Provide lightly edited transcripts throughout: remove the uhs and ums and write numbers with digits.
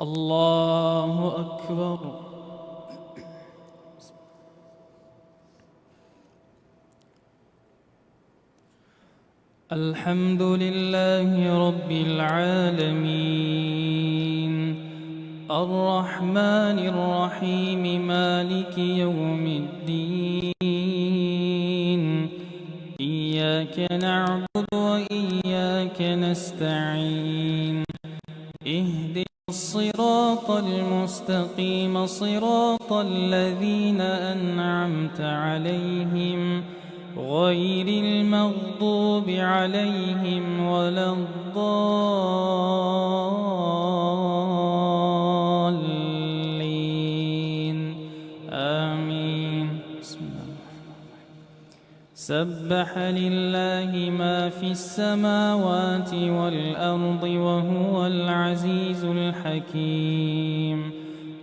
الله أكبر. الحمد لله رب العالمين، الرحمن الرحيم، مالك يوم الدين. إياك نعبد وإياك نستعين. اهدنا الصراط المستقيم، صراط الذين أنعمت عليهم غير المغضوب عليهم ولا الضالين. آمين. بسم الله. سبح لله ما في السماوات والأرض وهو العزيز الحكيم.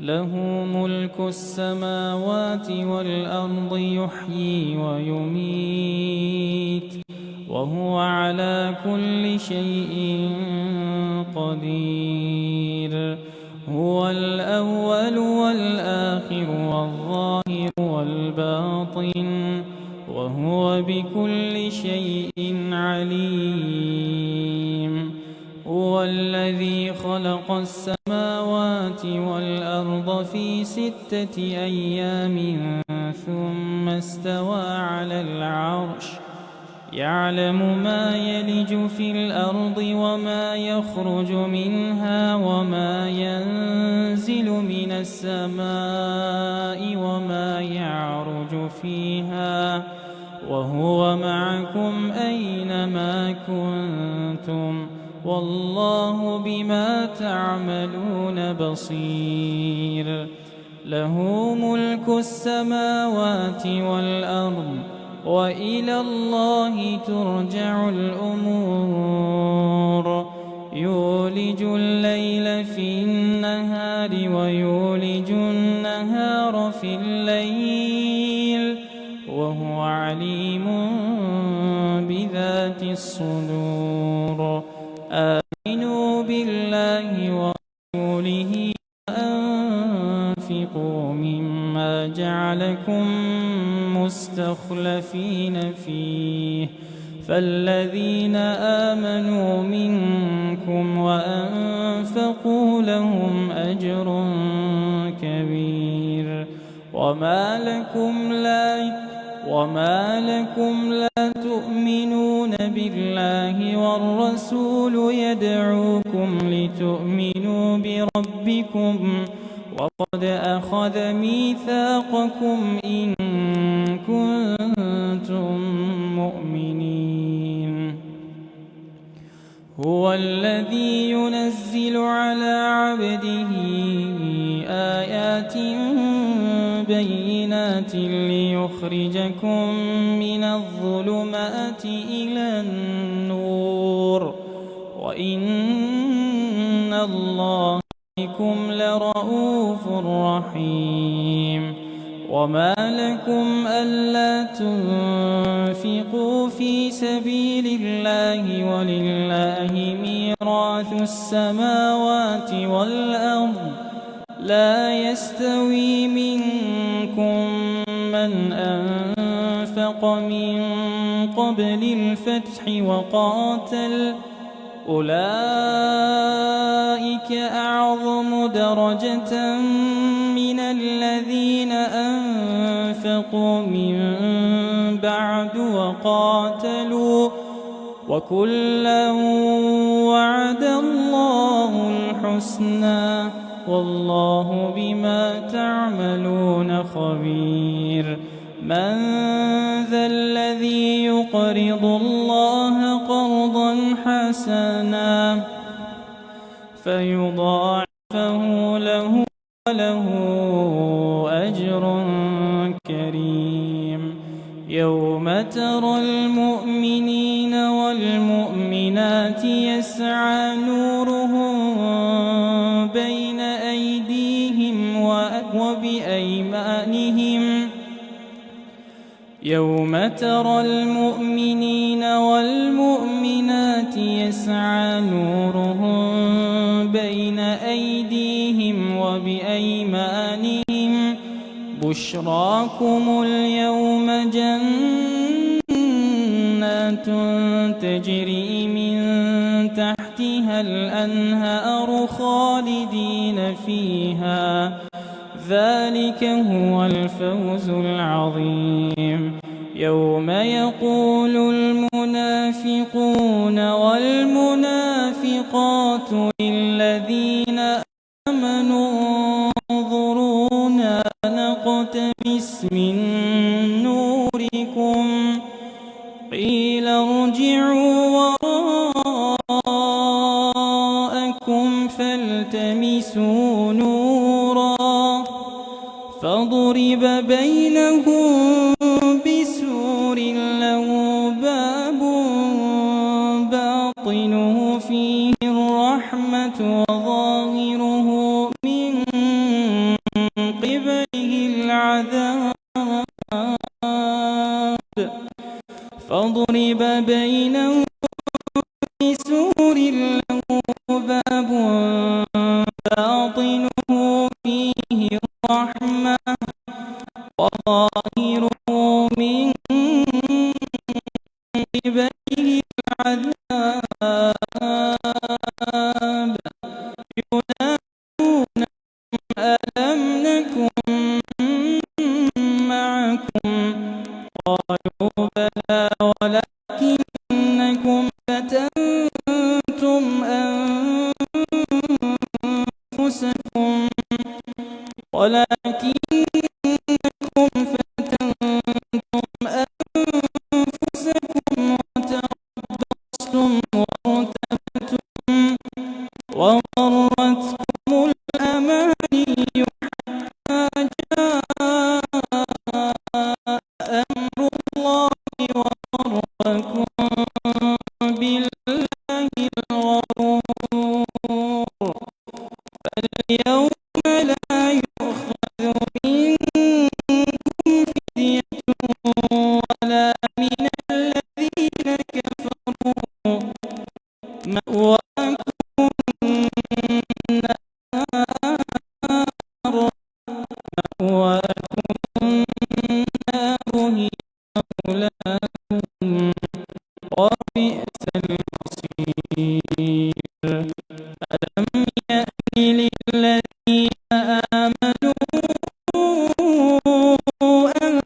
له ملك السماوات والأرض، يحيي ويميت، وهو على كل شيء قدير. هو الأول والآخر والظاهر والباطن، وهو بكل شيء عليم. هو الذي خلق السماوات والأرض في 6 أيام ثم استوى على العرش، يعلم ما يلج في الأرض وما يخرج منها وما ينزل من السماء وما يعرج فيها، وهو معكم أينما كنتم، والله بما تعملون بصير. له ملك السماوات والأرض، وإلى الله ترجع الأمور. يولج الليل في النهار ويولج النهار في الليل، وهو عليم بذات الصدور. آمنوا بالله ورسوله وأنفقوا مما جعلكم مستخلفين فيه، فالذين آمنوا منكم وأنفقوا لهم أجر كبير. وما لكم لا تؤمنون بالله والرسول يدعوكم لتؤمنوا بربكم، وقد أخذ ميثاقكم إن كنتم مؤمنين. هو الذي ينزل على عبده آيات بينات ليخرجكم من الظلمات إلى النور، وإن الله بكم لرؤوف رحيم. وما لكم ألا تنفقوا في سبيل الله ولله ميراث السماوات والأرض، لا يستوي منكم من أنفق من قبل الفتح وقاتل، أولئك أعظم درجة من الذين أنفقوا من بعد وقاتلوا، وكلا وعد الله الحسنى، والله بما تعملون خبير. من ذا الذي يقرض الله قرضا حسنا فيضاعفه له وله أجر كريم. يوم ترى المؤمنين والمؤمنات يسعى نورهم بين أيديهم وبأيمانهم. يوم ترى المؤمنين والمؤمنات يسعى نورهم بين أيديهم بأيمانهم بشراكم اليوم جنات تجري من تحتها الأنهار خالدين فيها ذلك هو الفوز العظيم. يوم يقول المنافقون والمنافقات للذين آمنوا انظرونا نقتبس من نوركم قيل ارجعوا وراءكم فالتمسوا نورا فضرب بينهم بسور له باب باطنه فيه الرحمة وظاهره من قبله العذاب فضرب بينهم بسور له باب باطنه فيه الرحمة وظاهره من قبله العذاب ينادونهم ألم نكن معكم قالوا بلى ولكنكم فتنتم أنفسكم وتربصتم وارتبتم وغرتكم الأماني حتى جاء أمر الله وغركم بالله الغرور فاليوم لا يؤخذ منكم فدية ولا من الذين كفروا مأواكم النار هي مولاكم وبئس المصير. ألم يأن للذين آمنوا أن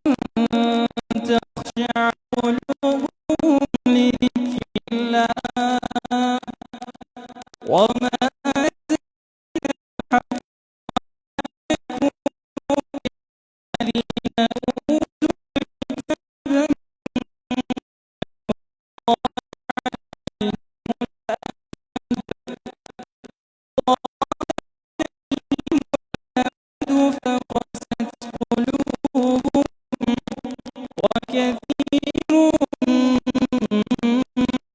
تخشع قلوبهم لذكر الله وما الذين أوتوا فقست قلوبهم وكثير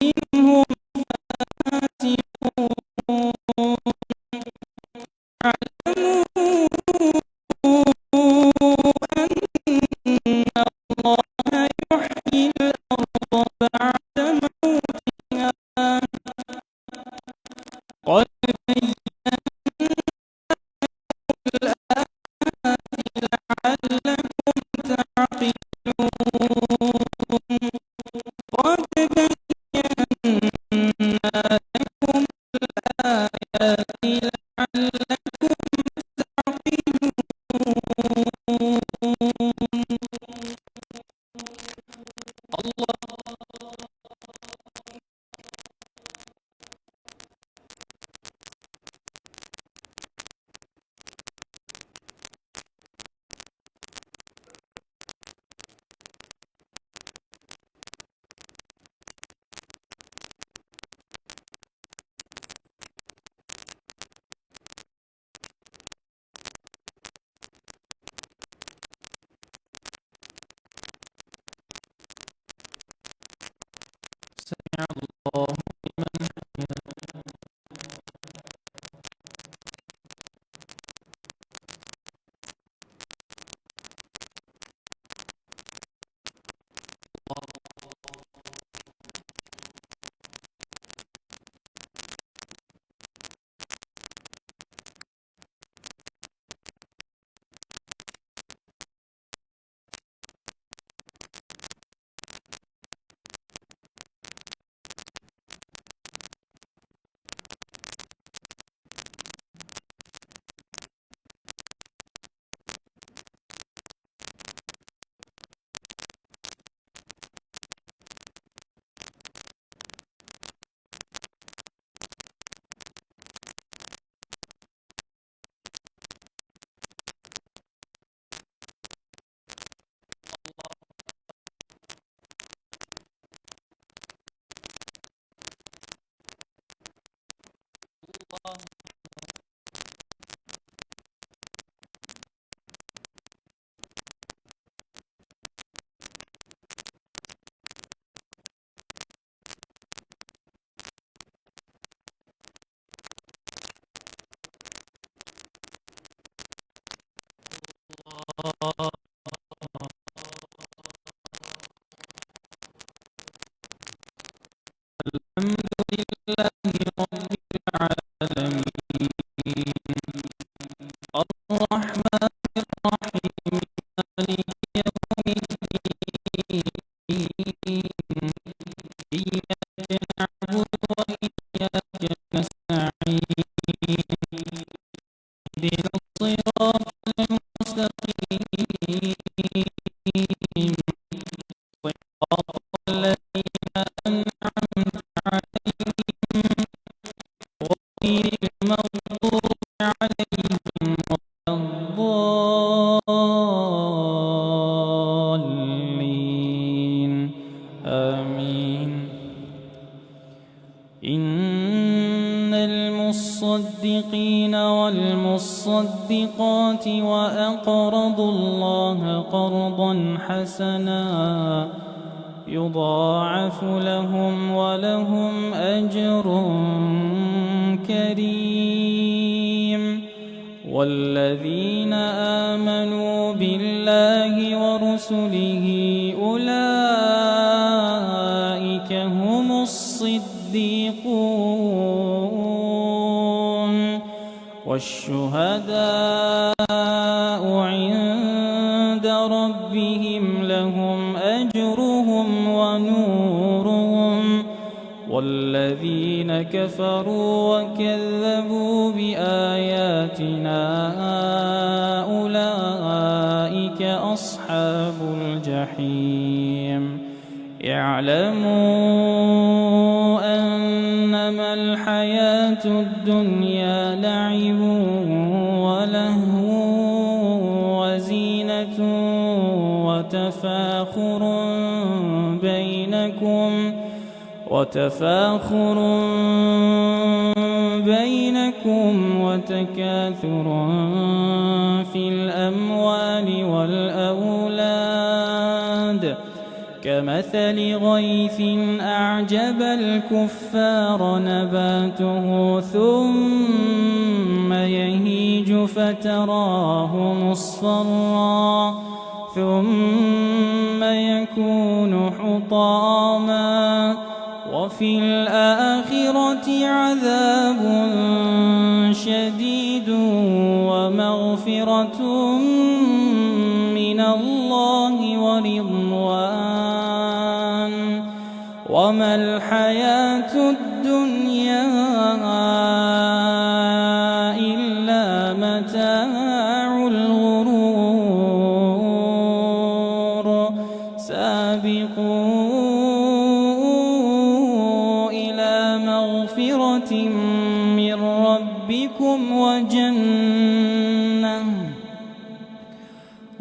منهم فاسقون اعلموا أن الله يحيي الأرض بعد موتها قد بينا لعلكم تعقلون قد بينا لكم الآيات لعلكم سمع الله لمن الحمد لله رب العالمين الرحمن الرحيم مالك يوم الدين إياك نعبد وإياك نستعين اهدنا الصراط المستقيم صراط الذين أنعمت عليهم غير المغضوب عليهم ولا الضالين آمين. إن المصدقين والمصدقات وأقرضوا الله قرضا حسنا يضاعف لهم ولهم أجر كريم. والذين آمنوا بالله ورسله أولئك هم الصديقون والشهداء عند ربهم لهم أجرهم ونورهم. والذين كفروا وكذبوا بآياتنا أولئك أصحاب الجحيم. اعلموا أنما الحياة الدنيا لعب ولهو وزينة وتفاخر بينكم وتكاثر في الأموال والأولاد كمثل غيث أعجب الكفار نباته ثم يهيج فتراه مصفرا ثم يكون حطاما وفي الآخرة عذاب شديد ومغفرة من الله ورضوان وما الحياة الدنيا إلا متاع الغرور. سابقوا إلى مغفرة من ربكم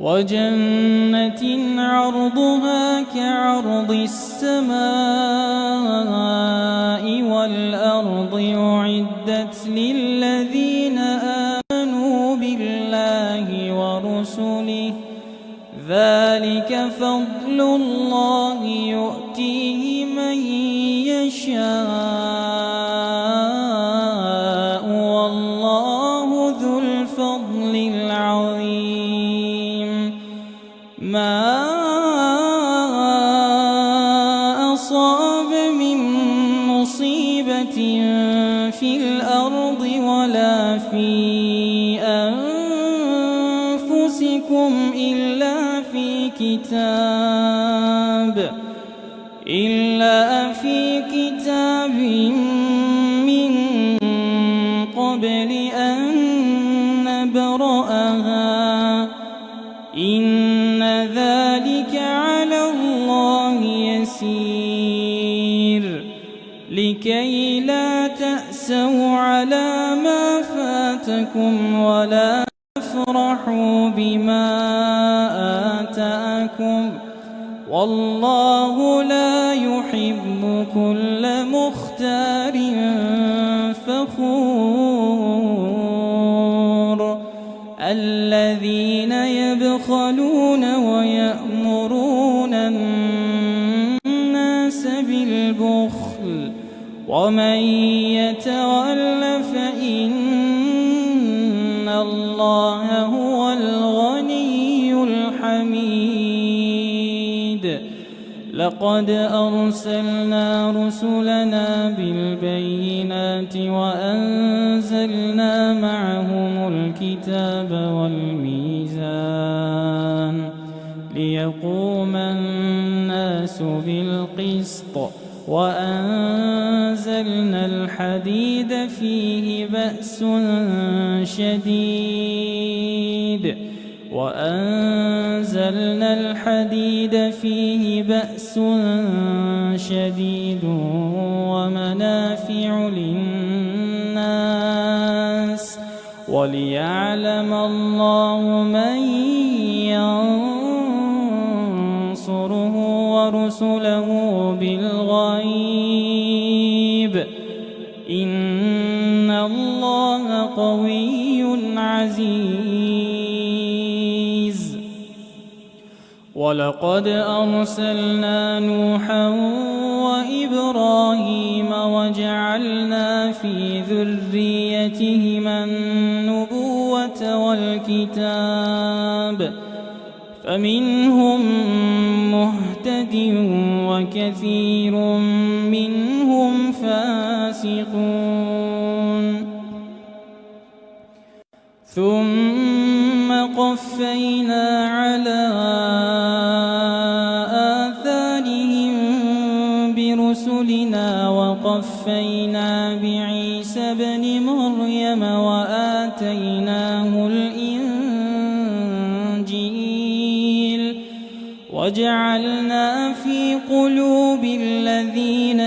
وجنة عرضها كعرض السماء والأرض أعدت للذين آمنوا بالله ورسله ذلك فضل الله يؤتيه من يشاء والله ذو الفضل العظيم. ما أصاب من مصيبة في الأرض ولا في أنفسكم إلا في كتاب من قبل أن نبرأها إن ذلك على الله يسير. لكي لا تأسوا على ما فاتكم ولا تفرحوا بما آتاكم والله لا يحب كل مختار فخور. الذين يبخلون ويأمرون الناس بالبخل ومن يتول فإن الله هو الغني لقد أرسلنا رسلنا بالبينات وأنزلنا معهم الكتاب والميزان ليقوم الناس بالقسط وأنزلنا الحديد فيه بأس شديد ومنافع للناس وليعلم الله من ينصره ورسله بالغيب إن الله قوي عزيز. ولقد أرسلنا نوحا وإبراهيم وجعلنا في ذريتهما النبوة والكتاب فمنهم مهتد وكثير منهم فاسقون. ثم قفينا على آثارهم برسلنا وقفينا بعيسى ابن مريم وآتيناه الإنجيل وجعلنا في قلوب الذين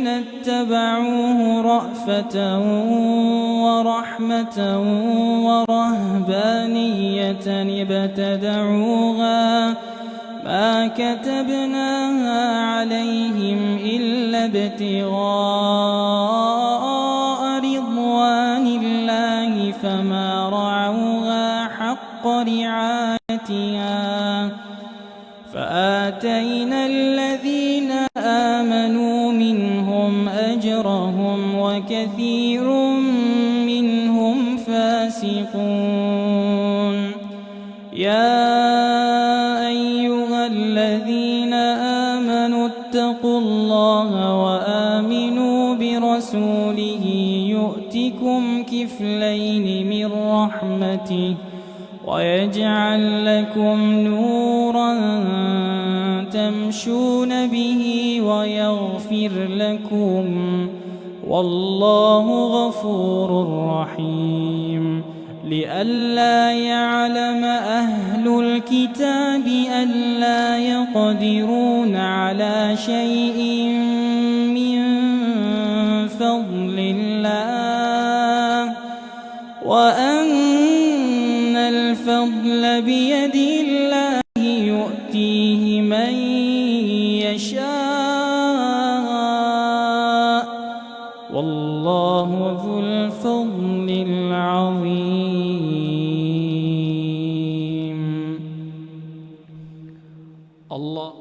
اتبعوه رأفة ورحمة ورهبانية ابتدعوها ما كتبناها عليهم إلا ابتغاء رضوان الله فما رعوها حق رعايتها فآتينا الذين آمنوا منهم أجرهم وكثير منهم فاسقون. يا أيها الذين آمنوا اتقوا الله وآمنوا برسوله يؤتكم كفلين من رحمته ويجعل لكم نورا تمشون به ويغفر لكم والله غفور رحيم. لئلا يعلم أهل الكتاب ألا يقدرون على شيء من فضل الله وأن الفضل بيد الله يؤتيه من يشاء والله ذو الفضل العظيم. الله